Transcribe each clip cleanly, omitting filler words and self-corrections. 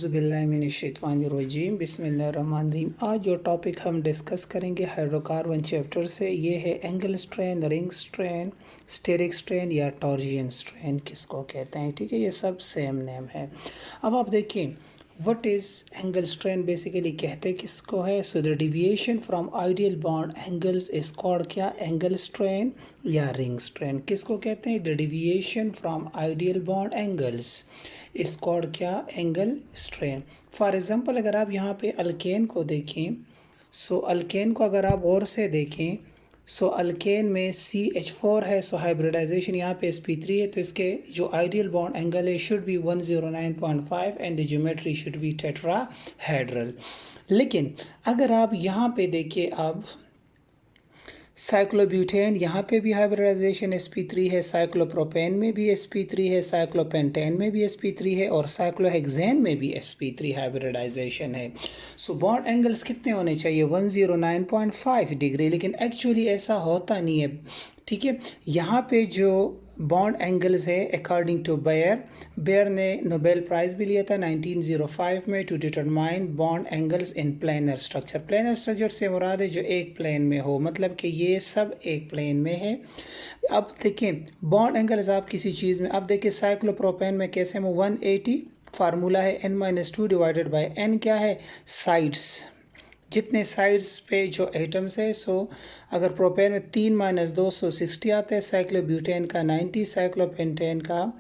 औज़ुबिल्लाहिमिनश्शैतानिर्रजीम बिस्मिल्लाहिर्रहमानिर्रहीम। आज जो टॉपिक हम डिस्कस करेंगे हाइड्रोकार्बन चैप्टर से, ये है angle strain, ring strain, steric strain या टॉर्जियन स्ट्रेन किसको कहते हैं। ठीक है, ये सब सेम नेम है। अब आप देखिए what is angle strain, basically कहते किसको है। So the deviation from ideal bond angles is called क्या, एंगल स्ट्रेन या रिंग स्ट्रेन किसको कहते हैं। The deviation from ideal bond angles इस कॉल्ड क्या, एंगल स्ट्रेन। फॉर एग्जांपल अगर आप यहाँ पे अल्केन को देखें, सो अल्केन को अगर आप और से देखें, सो अल्केन में CH4 है, सो हाइब्रिडाइजेशन यहाँ पे sp3 है, तो इसके जो आइडियल बॉन्ड एंगल है should be 109.5 and the geometry should be tetrahedral. लेकिन अगर आप यहाँ पे देखिए, अब साइक्लोब्यूटेन यहाँ पे भी हाइब्रिडाइजेशन sp3 है, साइक्लोप्रोपेन में भी sp3 है, साइक्लोपेंटेन में भी sp3 है और साइक्लोहेक्सेन में भी sp3 हाइब्रिडाइजेशन है। सो बॉन्ड एंगल्स कितने होने चाहिए, 109.5 डिग्री, लेकिन एक्चुअली ऐसा होता नहीं है। ठीक है, यहाँ पे जो बॉन्ड एंगल्स है अकॉर्डिंग टू बेयर ने नोबेल प्राइज़ भी लिया था 1905 में to determine bond angles in planar structure. Planar structure से मुराद है जो एक प्लेन में हो, मतलब कि ये सब एक प्लेन में है। अब देखें बॉन्ड एंगल्स आप किसी चीज़ में, अब देखिए साइक्लोप्रोपेन में कैसे में 180 फार्मूला है n-2 डिवाइडेड बाय n क्या है, साइड्स, जितने साइड्स पे जो एटम्स है। सो अगर प्रोपेन में 3 - 2 160 आता है, साइक्लोब्यूटेन का 90, साइक्लोपेंटेन का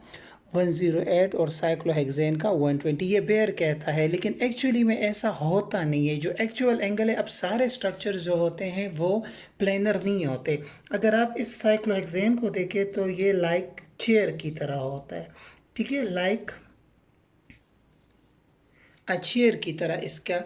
108 और साइक्लोहेक्सेन का 120। ये बेयर कहता है, लेकिन एक्चुअली में ऐसा होता नहीं है। जो एक्चुअल एंगल है, अब सारे स्ट्रक्चर जो होते हैं वो प्लेनर नहीं होते। अगर आप इस साइक्लोहेक्सेन को देखें तो ये लाइक चेयर की तरह होता है। ठीक है, लाइक चेयर की तरह इसका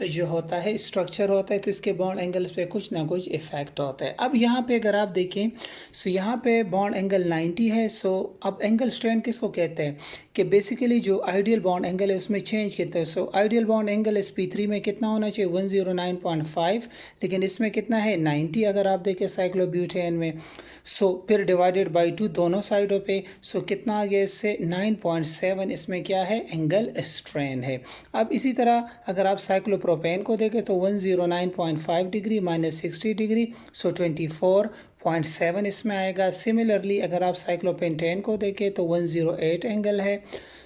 जो होता है स्ट्रक्चर होता है, तो इसके बॉन्ड एंगल्स पे कुछ ना कुछ इफेक्ट होता है। अब यहाँ पे अगर आप देखें, सो यहाँ पे बॉन्ड एंगल 90 है। सो अब एंगल स्ट्रेन किसको कहते हैं कि बेसिकली जो आइडियल बॉन्ड एंगल है उसमें चेंज कहते हैं। So ideal bond angle sp3 में कितना होना चाहिए, 109.5, लेकिन इसमें कितना है 90 अगर आप देखें साइक्लोब्यूटेन में। सो फिर डिवाइडेड बाई 2 दोनों साइडों पे, सो कितना आ गया इससे 9.7, इसमें क्या है, एंगल स्ट्रेन है। अब इसी तरह अगर आप साइक्लोप्रोपेन को देखें तो 109.5 डिग्री माइनस 60 डिग्री, सो 24.7 इसमें आएगा। सिमिलरली अगर आप साइक्लोपेंटेन को देखें तो 108 एंगल है।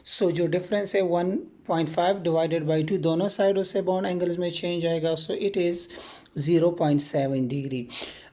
सो जो डिफरेंस है 1.5 डिवाइडेड बाई 2 दोनों साइडों से बॉन्ड एंगल्स में चेंज आएगा, सो इट इज़ 0.7 डिग्री।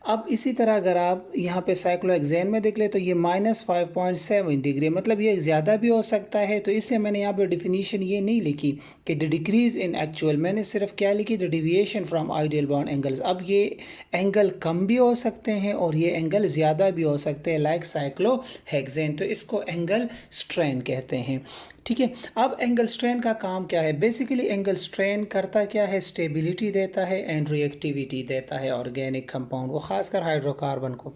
अब इसी तरह अगर आप यहाँ पे साइक्लोहेक्सेन में देख ले तो ये -5.7 डिग्री, मतलब ये ज़्यादा भी हो सकता है। तो इसलिए मैंने यहाँ पे डिफिनीशन ये नहीं लिखी कि द डिक्रीज इन एक्चुअल, मैंने सिर्फ क्या लिखी, the deviation from ideal bond angles. अब ये एंगल कम भी हो सकते हैं और ये एंगल ज़्यादा भी हो सकते हैं, लाइक साइक्लोहेक्सेन, तो इसको एंगल स्ट्रेन कहते हैं। ठीक है, अब एंगल स्ट्रेन का काम क्या है, बेसिकली एंगल स्ट्रेन करता क्या है, स्टेबिलिटी देता है एंड रिएक्टिविटी देता है ऑर्गेनिक कंपाउंड को, खासकर हाइड्रोकार्बन को।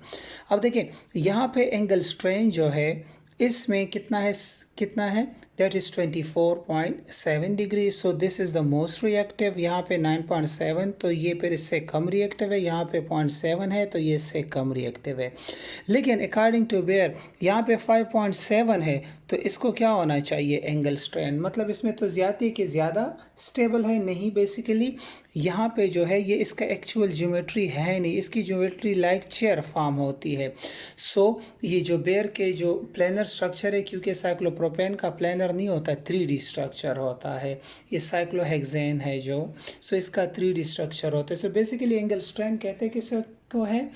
अब देखिए यहाँ पे एंगल स्ट्रेन जो है इसमें कितना है that is 24.7 degree. So this is the most reactive, यहाँ पे 9.7, तो ये फिर इससे कम रिएक्टिव है। यहाँ पे 0.7 है तो ये इससे कम रिएक्टिव है। लेकिन अकॉर्डिंग टू बेयर यहाँ पे 5.7 है, तो इसको क्या होना चाहिए, एंगल स्ट्रेन, मतलब इसमें तो ज़्यादा कि ज़्यादा स्टेबल है नहीं। बेसिकली यहाँ पे जो है ये इसका एक्चुअल ज्योमेट्री है नहीं, इसकी ज्योमेट्री लाइक चेयर फॉर्म होती है। सो ये जो बेयर के जो प्लेनर स्ट्रक्चर है, क्योंकि साइक्लोप्रोपेन का प्लेनर नहीं होता, 3D स्ट्रक्चर होता है। ये साइक्लोहेक्सेन है जो, सो इसका 3D स्ट्रक्चर होता है। सो बेसिकली एंगल स्ट्रेन कहते हैं किसको को है,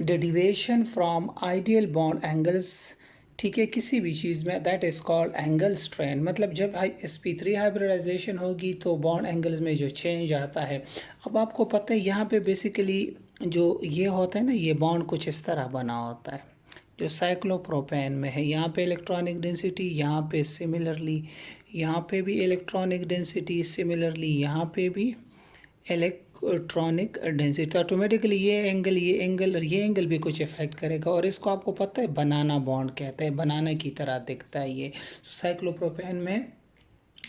the deviation from ideal bond angles, ठीक है, किसी भी चीज़ में, that is called angle strain. मतलब जब sp3 हाइब्रिडाइजेशन होगी तो बॉन्ड एंगल्स में जो चेंज आता है। अब आपको पता है यहाँ पे बेसिकली जो ये होता है ना, ये बॉन्ड कुछ इस तरह बना होता है जो साइक्लोप्रोपेन में है। यहाँ पे इलेक्ट्रॉनिक डेंसिटी, यहाँ पे सिमिलरली यहाँ पे भी इलेक्ट्रॉनिक डेंसिटी, सिमिलरली यहाँ पे भी इलेक्ट्रॉनिक डेंसिटी। ऑटोमेटिकली ये एंगल भी कुछ इफेक्ट करेगा। और इसको आपको पता है बनाना बॉन्ड कहते हैं, बनाना की तरह दिखता है ये। साइक्लोप्रोपेन में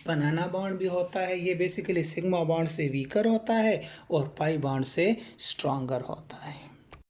बनाना बॉन्ड भी होता है, ये बेसिकली सिग्मा बॉन्ड से वीकर होता है और पाई बॉन्ड से स्ट्रॉन्गर होता है।